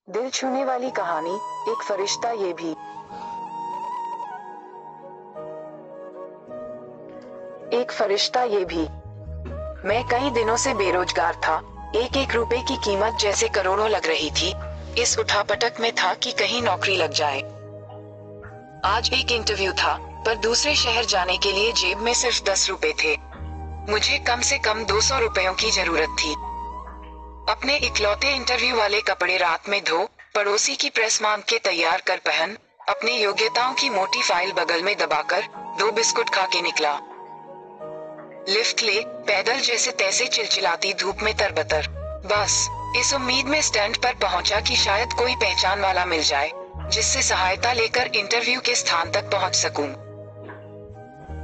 दिल छूने वाली कहानी, एक फरिश्ता ये भी। एक फरिश्ता ये भी। मैं कई दिनों से बेरोजगार था। एक एक रुपए की कीमत जैसे करोड़ों लग रही थी। इस उठापटक में था कि कहीं नौकरी लग जाए। आज एक इंटरव्यू था, पर दूसरे शहर जाने के लिए जेब में सिर्फ 10 रुपए थे। मुझे कम से कम 200 रुपयों की जरूरत थी। अपने इकलौते इंटरव्यू वाले कपड़े रात में धो, पड़ोसी की प्रेस मांग के तैयार कर पहन, अपनी योग्यताओं की मोटी फाइल बगल में दबाकर 2 बिस्कुट खा के निकला। लिफ्ट ले, पैदल जैसे तैसे चिलचिलाती धूप में तरबतर। बस इस उम्मीद में स्टैंड पर पहुंचा कि शायद कोई पहचान वाला मिल जाए, जिससे सहायता लेकर इंटरव्यू के स्थान तक पहुंच सकूं।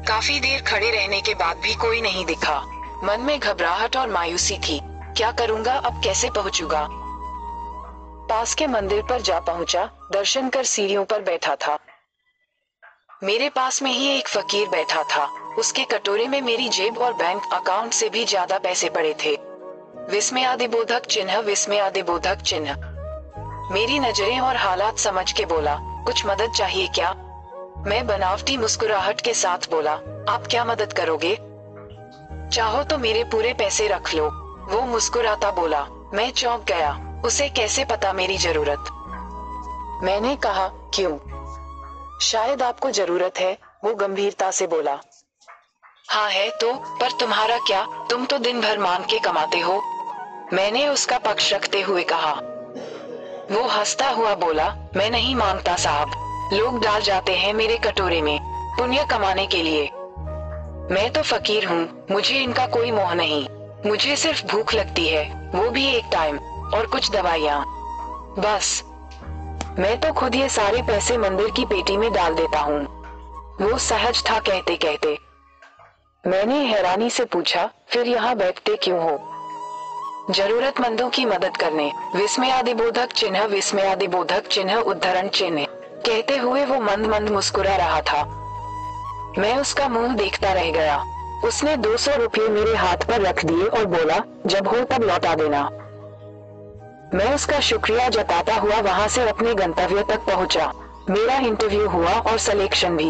काफी देर खड़े रहने के बाद भी कोई नहीं दिखा। मन में घबराहट और मायूसी थी। क्या करूंगा, अब कैसे पहुंचूंगा? पास के मंदिर पर जा पहुंचा, दर्शन कर सीढ़ियों पर बैठा था। मेरे पास में ही एक फकीर बैठा था। उसके कटोरे में मेरी जेब और बैंक अकाउंट से भी ज्यादा पैसे पड़े थे। विस्मयादिबोधक चिन्ह, विस्मयादिबोधक चिन्ह। मेरी नजरें और हालात समझ के बोला, कुछ मदद चाहिए क्या? मैं बनावटी मुस्कुराहट के साथ बोला, आप क्या मदद करोगे? चाहो तो मेरे पूरे पैसे रख लो। वो मुस्कुराता बोला। मैं चौंक गया। उसे कैसे पता मेरी जरूरत? मैंने कहा, क्यों? शायद आपको जरूरत है, वो गंभीरता से बोला। हाँ है तो, पर तुम्हारा क्या? तुम तो दिन भर मांग के कमाते हो। मैंने उसका पक्ष रखते हुए कहा। वो हंसता हुआ बोला, मैं नहीं मांगता साहब, लोग डाल जाते हैं मेरे कटोरे में, पुण्य कमाने के लिए। मैं तो फकीर हूँ, मुझे इनका कोई मोह नहीं। मुझे सिर्फ भूख लगती है, वो भी एक टाइम, और कुछ दवाइयाँ। बस मैं तो खुद ये सारे पैसे मंदिर की पेटी में डाल देता हूँ। वो सहज था कहते कहते। मैंने हैरानी से पूछा, फिर यहाँ बैठते क्यों हो? जरूरतमंदों की मदद करने। विस्मयादिबोधक चिन्ह, विस्मयादिबोधक चिन्ह, उद्धरण चिन्ह। कहते हुए वो मंद मंद मुस्कुरा रहा था। मैं उसका मुंह देखता रह गया। उसने 200 रुपये मेरे हाथ पर रख दिए और बोला, जब हो तब लौटा देना। मैं उसका शुक्रिया जताता हुआ वहां से अपने गंतव्य तक पहुंचा। मेरा इंटरव्यू हुआ और सिलेक्शन भी।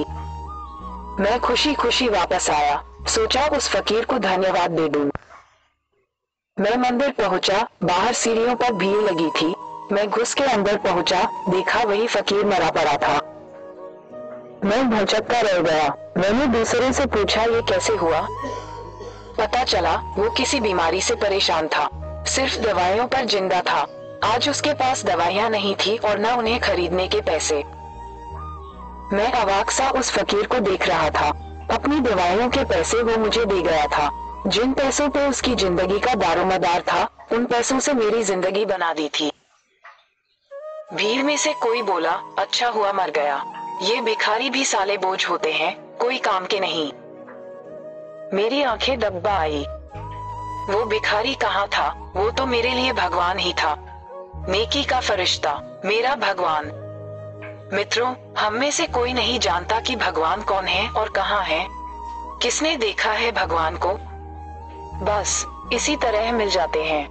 मैं खुशी खुशी वापस आया। सोचा उस फकीर को धन्यवाद दे दूं। मैं मंदिर पहुंचा, बाहर सीढ़ियों पर भीड़ लगी थी। मैं घुस के अंदर पहुंचा, देखा वही फकीर मरा पड़ा था। मैं भौचक्का रह गया। मैंने दूसरे से पूछा, ये कैसे हुआ? पता चला वो किसी बीमारी से परेशान था, सिर्फ दवाइयों पर जिंदा था। आज उसके पास दवाइयाँ नहीं थी और न उन्हें खरीदने के पैसे। मैं अवाक सा उस फकीर को देख रहा था। अपनी दवाइयों के पैसे वो मुझे दे गया था। जिन पैसों पे उसकी जिंदगी का दारोमदार था, उन पैसों से मेरी जिंदगी बना दी थी। भीड़ में से कोई बोला, अच्छा हुआ मर गया। ये भिखारी भी साले बोझ होते हैं, कोई काम के नहीं। मेरी आंखें दब्बा आई। वो भिखारी कहाँ था? वो तो मेरे लिए भगवान ही था। नेकी का फरिश्ता, मेरा भगवान। मित्रों, हम में से कोई नहीं जानता कि भगवान कौन है और कहाँ है। किसने देखा है भगवान को? बस इसी तरह मिल जाते हैं।